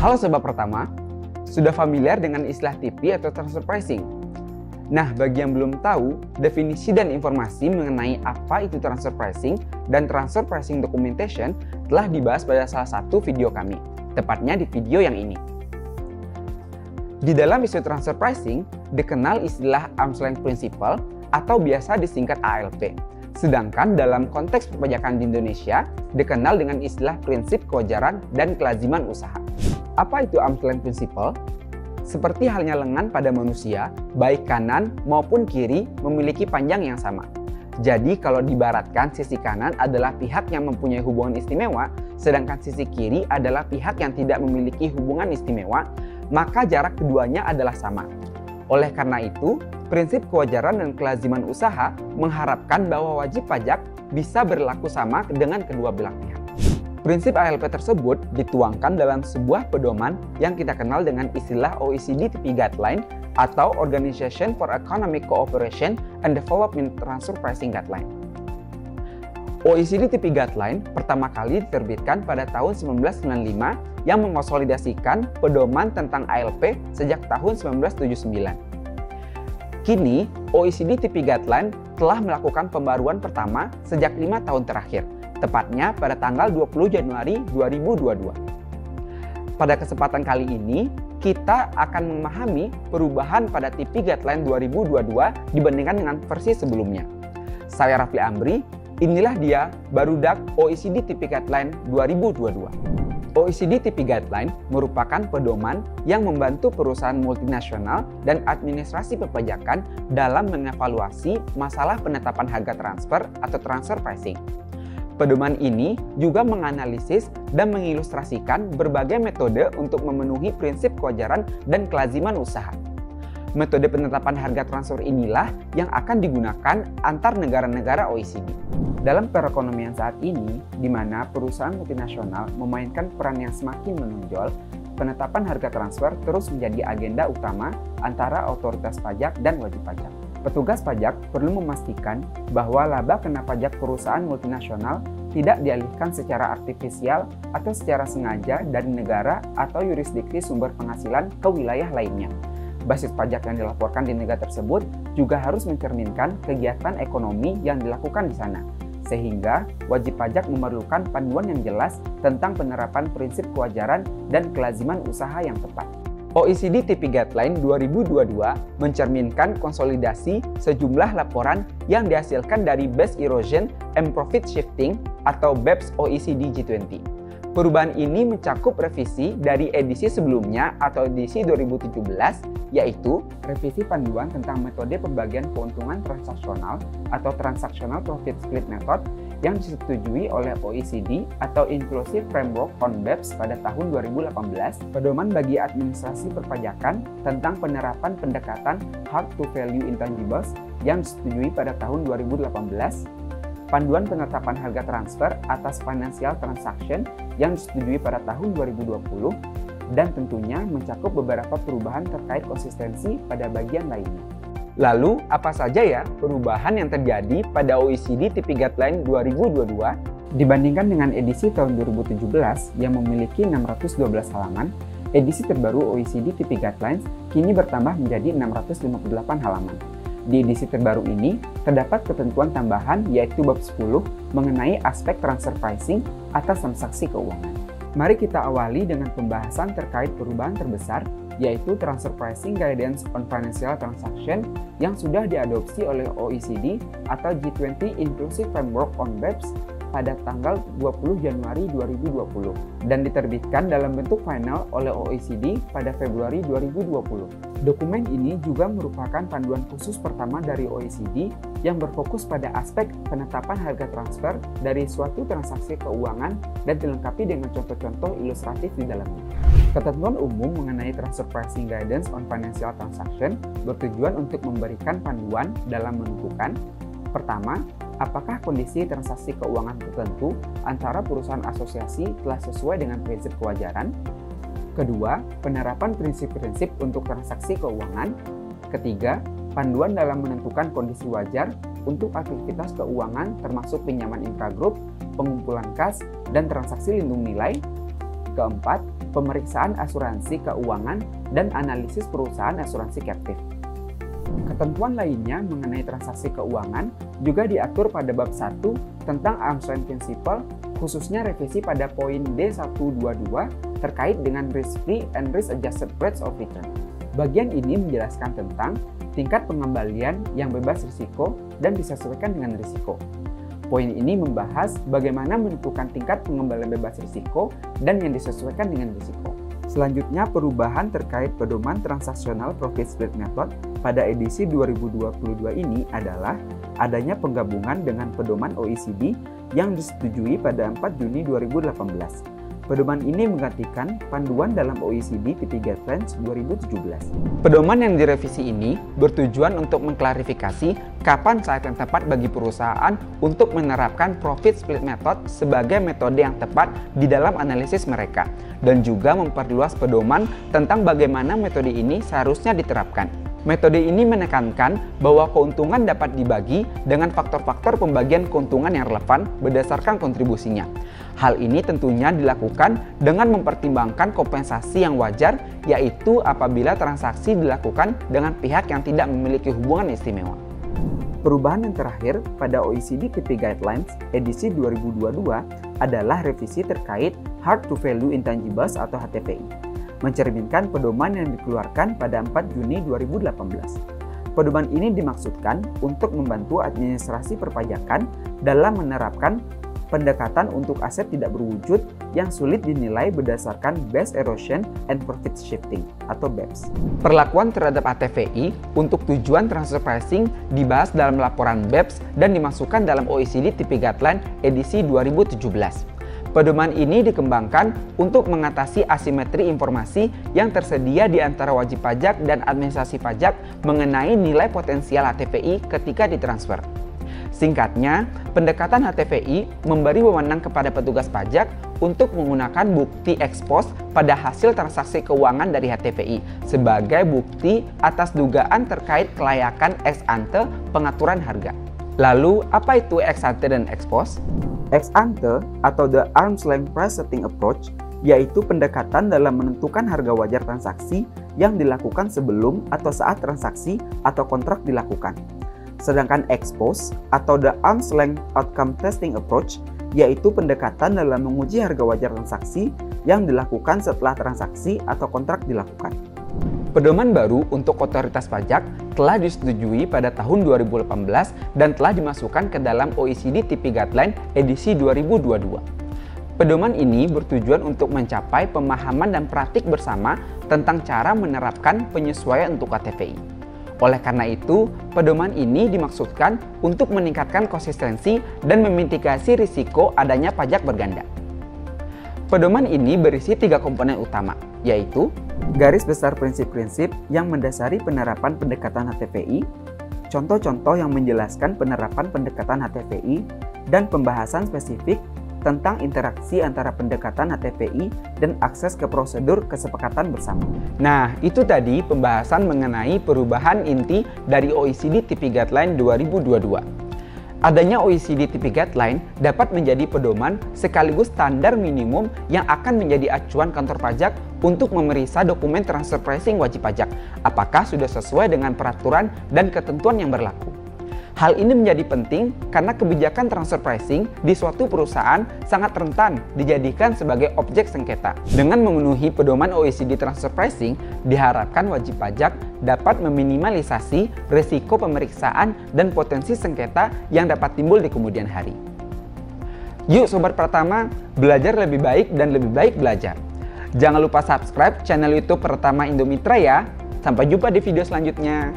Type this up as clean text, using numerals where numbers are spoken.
Halo sobat pertama, sudah familiar dengan istilah TP atau transfer pricing? Nah, bagi yang belum tahu, definisi dan informasi mengenai apa itu transfer pricing dan transfer pricing documentation telah dibahas pada salah satu video kami, tepatnya di video yang ini. Di dalam isu transfer pricing, dikenal istilah arm's length principle atau biasa disingkat ALP. Sedangkan dalam konteks perpajakan di Indonesia, dikenal dengan istilah prinsip kewajaran dan kelaziman usaha. Apa itu arm's length principle? Seperti halnya lengan pada manusia, baik kanan maupun kiri memiliki panjang yang sama. Jadi kalau diibaratkan sisi kanan adalah pihak yang mempunyai hubungan istimewa, sedangkan sisi kiri adalah pihak yang tidak memiliki hubungan istimewa, maka jarak keduanya adalah sama. Oleh karena itu, prinsip kewajaran dan kelaziman usaha mengharapkan bahwa wajib pajak bisa berlaku sama dengan kedua belah pihak. Prinsip ALP tersebut dituangkan dalam sebuah pedoman yang kita kenal dengan istilah OECD TP Guideline atau Organization for Economic Cooperation and Development Transfer Pricing Guideline. OECD TP Guideline pertama kali diterbitkan pada tahun 1995 yang mengonsolidasikan pedoman tentang ALP sejak tahun 1979. Kini, OECD TP Guideline telah melakukan pembaruan pertama sejak 5 tahun terakhir, tepatnya pada tanggal 20 Januari 2022. Pada kesempatan kali ini, kita akan memahami perubahan pada TP Guideline 2022 dibandingkan dengan versi sebelumnya. Saya Rafli Amri, inilah dia barudak OECD TP Guideline 2022. OECD TP Guideline merupakan pedoman yang membantu perusahaan multinasional dan administrasi perpajakan dalam mengevaluasi masalah penetapan harga transfer atau transfer pricing. Pedoman ini juga menganalisis dan mengilustrasikan berbagai metode untuk memenuhi prinsip kewajaran dan kelaziman usaha. Metode penetapan harga transfer inilah yang akan digunakan antar negara-negara OECD. Dalam perekonomian saat ini, di mana perusahaan multinasional memainkan peran yang semakin menonjol, penetapan harga transfer terus menjadi agenda utama antara otoritas pajak dan wajib pajak. Petugas pajak perlu memastikan bahwa laba kena pajak perusahaan multinasional tidak dialihkan secara artifisial atau secara sengaja dari negara atau yurisdiksi sumber penghasilan ke wilayah lainnya. Basis pajak yang dilaporkan di negara tersebut juga harus mencerminkan kegiatan ekonomi yang dilakukan di sana, sehingga wajib pajak memerlukan panduan yang jelas tentang penerapan prinsip kewajaran dan kelaziman usaha yang tepat. OECD TP Guideline 2022 mencerminkan konsolidasi sejumlah laporan yang dihasilkan dari Base Erosion and Profit Shifting atau BEPS OECD G20. Perubahan ini mencakup revisi dari edisi sebelumnya atau edisi 2017, yaitu revisi panduan tentang metode pembagian keuntungan transaksional atau Transactional Profit Split Method yang disetujui oleh OECD atau Inclusive Framework on BEPS pada tahun 2018, pedoman bagi administrasi perpajakan tentang penerapan pendekatan Hard to Value Intangibles yang disetujui pada tahun 2018, panduan penetapan harga transfer atas financial transaction yang disetujui pada tahun 2020, dan tentunya mencakup beberapa perubahan terkait konsistensi pada bagian lainnya. Lalu, apa saja ya perubahan yang terjadi pada OECD TP Guideline 2022 dibandingkan dengan edisi tahun 2017 yang memiliki 612 halaman? Edisi terbaru OECD TP Guidelines kini bertambah menjadi 658 halaman. Di edisi terbaru ini, terdapat ketentuan tambahan yaitu bab 10 mengenai aspek transfer pricing atas transaksi keuangan. Mari kita awali dengan pembahasan terkait perubahan terbesar, yaitu Transfer Pricing Guidance on Financial Transaction yang sudah diadopsi oleh OECD atau G20 Inclusive Framework on BEPS pada tanggal 20 Januari 2020 dan diterbitkan dalam bentuk final oleh OECD pada Februari 2020. Dokumen ini juga merupakan panduan khusus pertama dari OECD yang berfokus pada aspek penetapan harga transfer dari suatu transaksi keuangan dan dilengkapi dengan contoh-contoh ilustratif di dalamnya. Ketentuan umum mengenai Transfer Pricing Guidance on Financial Transaction bertujuan untuk memberikan panduan dalam menentukan: pertama, apakah kondisi transaksi keuangan tertentu antara perusahaan asosiasi telah sesuai dengan prinsip kewajaran? Kedua, penerapan prinsip-prinsip untuk transaksi keuangan. Ketiga, panduan dalam menentukan kondisi wajar untuk aktivitas keuangan termasuk pinjaman intragrup, pengumpulan kas, dan transaksi lindung nilai. Keempat, pemeriksaan asuransi keuangan, dan analisis perusahaan asuransi captive. Ketentuan lainnya mengenai transaksi keuangan juga diatur pada bab 1 tentang arm's length principle, khususnya revisi pada poin D122 terkait dengan risk-free and risk-adjusted rates of return. Bagian ini menjelaskan tentang tingkat pengembalian yang bebas risiko dan disesuaikan dengan risiko. Poin ini membahas bagaimana menentukan tingkat pengembalian bebas risiko dan yang disesuaikan dengan risiko. Selanjutnya, perubahan terkait pedoman transaksional profit split method pada edisi 2022 ini adalah adanya penggabungan dengan pedoman OECD yang disetujui pada 4 Juni 2018. Pedoman ini menggantikan panduan dalam OECD TP Guidelines 2017. Pedoman yang direvisi ini bertujuan untuk mengklarifikasi kapan saat yang tepat bagi perusahaan untuk menerapkan profit split method sebagai metode yang tepat di dalam analisis mereka, dan juga memperluas pedoman tentang bagaimana metode ini seharusnya diterapkan. Metode ini menekankan bahwa keuntungan dapat dibagi dengan faktor-faktor pembagian keuntungan yang relevan berdasarkan kontribusinya. Hal ini tentunya dilakukan dengan mempertimbangkan kompensasi yang wajar, yaitu apabila transaksi dilakukan dengan pihak yang tidak memiliki hubungan istimewa. Perubahan yang terakhir pada OECD TP Guidelines edisi 2022 adalah revisi terkait Hard to Value Intangibles atau HTVI, mencerminkan pedoman yang dikeluarkan pada 4 Juni 2018. Pedoman ini dimaksudkan untuk membantu administrasi perpajakan dalam menerapkan pendekatan untuk aset tidak berwujud yang sulit dinilai berdasarkan Base Erosion and Profit Shifting atau BEPS. Perlakuan terhadap HTVI untuk tujuan transfer pricing dibahas dalam laporan BEPS dan dimasukkan dalam OECD TP Guideline edisi 2017. Pedoman ini dikembangkan untuk mengatasi asimetri informasi yang tersedia di antara wajib pajak dan administrasi pajak mengenai nilai potensial HTVI ketika ditransfer. Singkatnya, pendekatan HTVI memberi wewenang kepada petugas pajak untuk menggunakan bukti ex post pada hasil transaksi keuangan dari HTVI sebagai bukti atas dugaan terkait kelayakan ex ante pengaturan harga. Lalu, apa itu ex ante dan ex post? Ex ante atau the arm's length price setting approach yaitu pendekatan dalam menentukan harga wajar transaksi yang dilakukan sebelum atau saat transaksi atau kontrak dilakukan. Sedangkan ex post atau the arm's length outcome testing approach yaitu pendekatan dalam menguji harga wajar transaksi yang dilakukan setelah transaksi atau kontrak dilakukan. Pedoman baru untuk otoritas pajak telah disetujui pada tahun 2018 dan telah dimasukkan ke dalam OECD TP Guideline edisi 2022. Pedoman ini bertujuan untuk mencapai pemahaman dan praktik bersama tentang cara menerapkan penyesuaian untuk HTVI. Oleh karena itu, pedoman ini dimaksudkan untuk meningkatkan konsistensi dan memitigasi risiko adanya pajak berganda. Pedoman ini berisi 3 komponen utama, yaitu garis besar prinsip-prinsip yang mendasari penerapan pendekatan HTVI, contoh-contoh yang menjelaskan penerapan pendekatan HTVI, dan pembahasan spesifik tentang interaksi antara pendekatan HTVI dan akses ke prosedur kesepakatan bersama. Nah, itu tadi pembahasan mengenai perubahan inti dari OECD TP Guideline 2022. Adanya OECD TP Guideline dapat menjadi pedoman sekaligus standar minimum yang akan menjadi acuan kantor pajak untuk memeriksa dokumen transfer pricing wajib pajak, apakah sudah sesuai dengan peraturan dan ketentuan yang berlaku. Hal ini menjadi penting karena kebijakan transfer pricing di suatu perusahaan sangat rentan dijadikan sebagai objek sengketa. Dengan memenuhi pedoman OECD transfer pricing, diharapkan wajib pajak dapat meminimalisasi risiko pemeriksaan dan potensi sengketa yang dapat timbul di kemudian hari. Yuk Sobat Pratama, belajar lebih baik dan lebih baik belajar. Jangan lupa subscribe channel YouTube Pratama Indomitra ya. Sampai jumpa di video selanjutnya.